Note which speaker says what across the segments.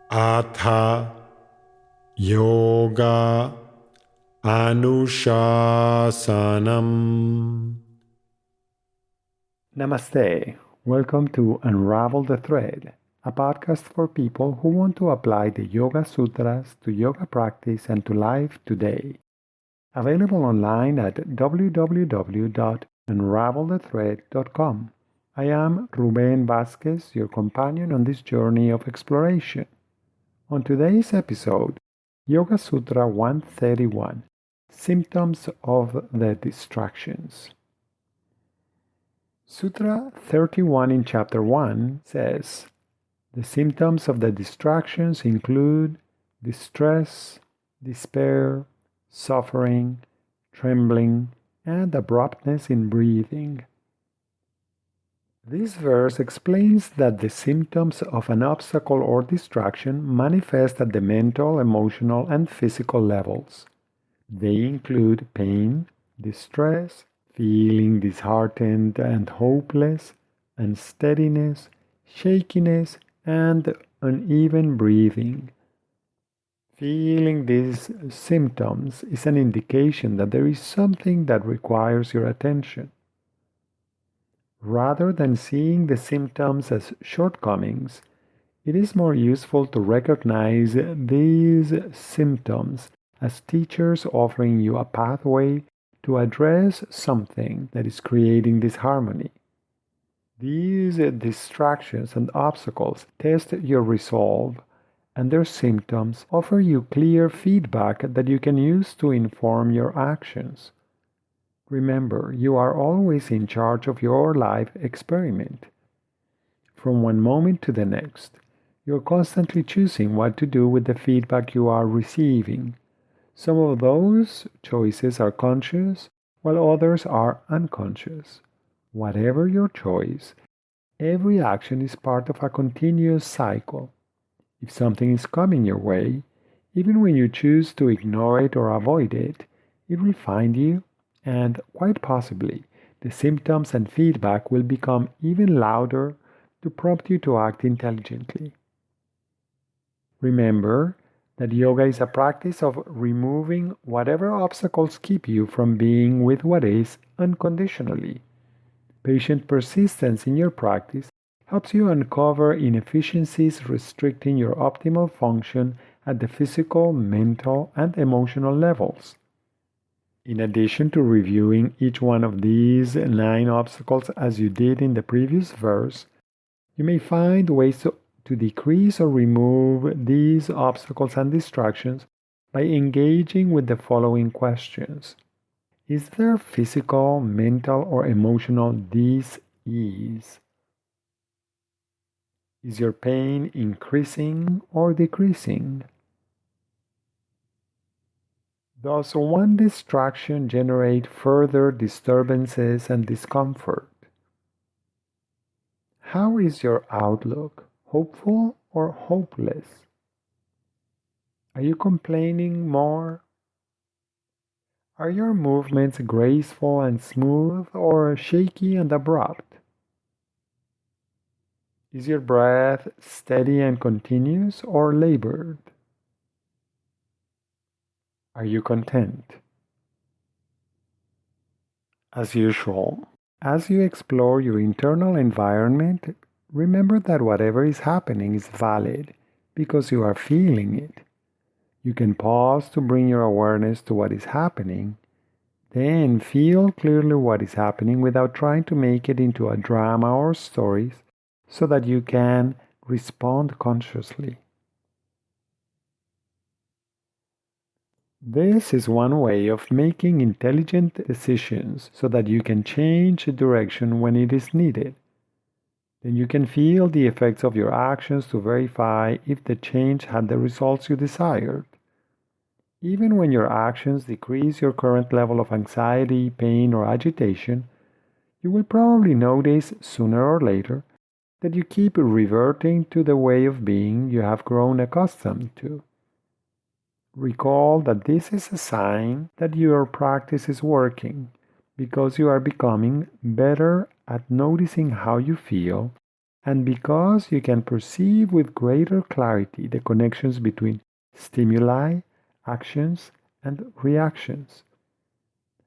Speaker 1: Atha Yoga Anushasanam.
Speaker 2: Namaste. Welcome to Unravel the Thread, a podcast for people who want to apply the Yoga Sutras to yoga practice and to life today. Available online at www.unravelthethread.com. I am Ruben Vasquez, your companion on this journey of exploration. On today's episode, Yoga Sutra 131, Symptoms of the Distractions. Sutra 31 in Chapter 1 says, the symptoms of the distractions include distress, despair, suffering, trembling, and abruptness in breathing. This verse explains that the symptoms of an obstacle or distraction manifest at the mental, emotional, and physical levels. They include pain, distress, feeling disheartened and hopeless, unsteadiness, shakiness, and uneven breathing. Feeling these symptoms is an indication that there is something that requires your attention. Rather than seeing the symptoms as shortcomings, it is more useful to recognize these symptoms as teachers offering you a pathway to address something that is creating disharmony. These distractions and obstacles test your resolve, and their symptoms offer you clear feedback that you can use to inform your actions. Remember, you are always in charge of your life experiment. From one moment to the next, you're constantly choosing what to do with the feedback you are receiving. Some of those choices are conscious, while others are unconscious. Whatever your choice, every action is part of a continuous cycle. If something is coming your way, even when you choose to ignore it or avoid it, it will find you, and quite possibly, the symptoms and feedback will become even louder to prompt you to act intelligently. Remember that yoga is a practice of removing whatever obstacles keep you from being with what is unconditionally. Patient persistence in your practice helps you uncover inefficiencies restricting your optimal function at the physical, mental, and emotional levels. In addition to reviewing each one of these 9 obstacles as you did in the previous verse, you may find ways to decrease or remove these obstacles and distractions by engaging with the following questions. Is there physical, mental, or emotional dis-ease? Is your pain increasing or decreasing? Does one distraction generate further disturbances and discomfort? How is your outlook? Hopeful or hopeless? Are you complaining more? Are your movements graceful and smooth or shaky and abrupt? Is your breath steady and continuous or labored? Are you content? As usual, as you explore your internal environment, remember that whatever is happening is valid because you are feeling it. You can pause to bring your awareness to what is happening, then feel clearly what is happening without trying to make it into a drama or stories so that you can respond consciously. This is one way of making intelligent decisions so that you can change direction when it is needed. Then you can feel the effects of your actions to verify if the change had the results you desired. Even when your actions decrease your current level of anxiety, pain, or agitation, you will probably notice sooner or later that you keep reverting to the way of being you have grown accustomed to. Recall that this is a sign that your practice is working because you are becoming better at noticing how you feel and because you can perceive with greater clarity the connections between stimuli, actions, and reactions.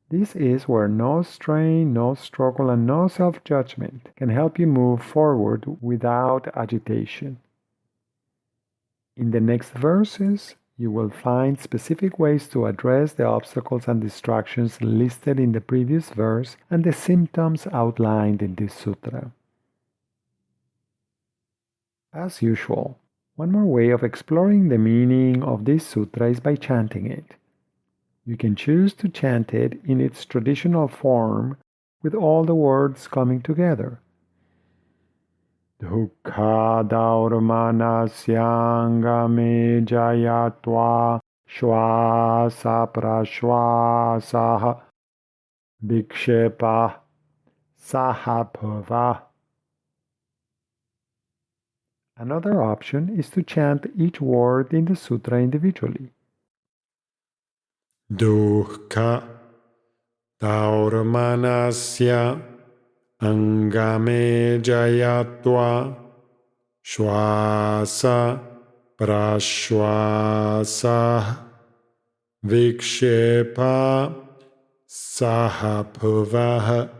Speaker 2: This is where no strain, no struggle, and no self judgment can help you move forward without agitation. In the next verses, you will find specific ways to address the obstacles and distractions listed in the previous verse and the symptoms outlined in this sutra. As usual, one more way of exploring the meaning of this sutra is by chanting it. You can choose to chant it in its traditional form with all the words coming together. Dukkha daurmanasyangame jayatva shwasa prashwasa vikshepa sahabhava. Another option is to chant each word in the sutra individually. Dukkha daurmanasya angame jayatva shwasa prashwasa vikshepa sahabhava.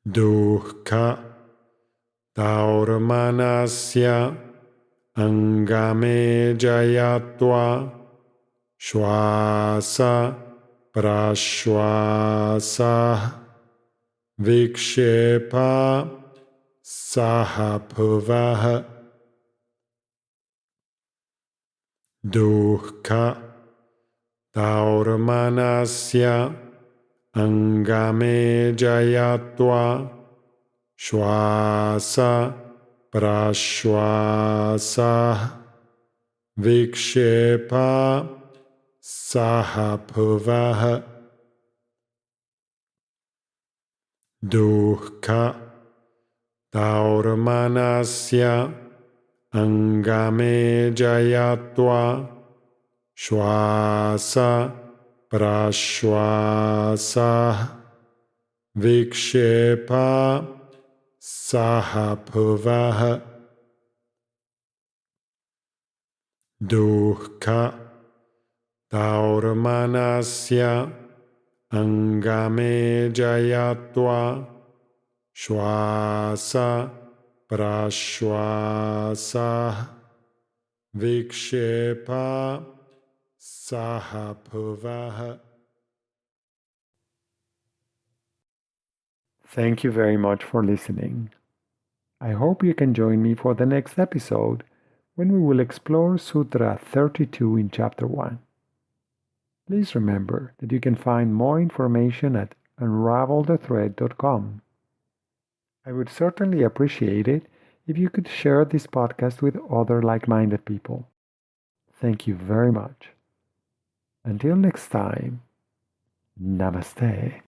Speaker 2: Dukkha daurmanasya angame jayatva shwasa prashwasa vikshepa sahabhava. Dukkha daurmanasya angame jayatva shwasa prashwasa vikshepa sahabhava. Dukkha daurmanasya angame jayatva shwasa prashwasa vikshepa sahabhava. Dukkha daurmanasya angame jayatva shwasa prashwasa vikshepa sahabhava. Thank you very much for listening. I hope you can join me for the next episode when we will explore Sutra 32 in Chapter 1. Please remember that you can find more information at unravelthethread.com. I would certainly appreciate it if you could share this podcast with other like-minded people. Thank you very much. Until next time, Namaste.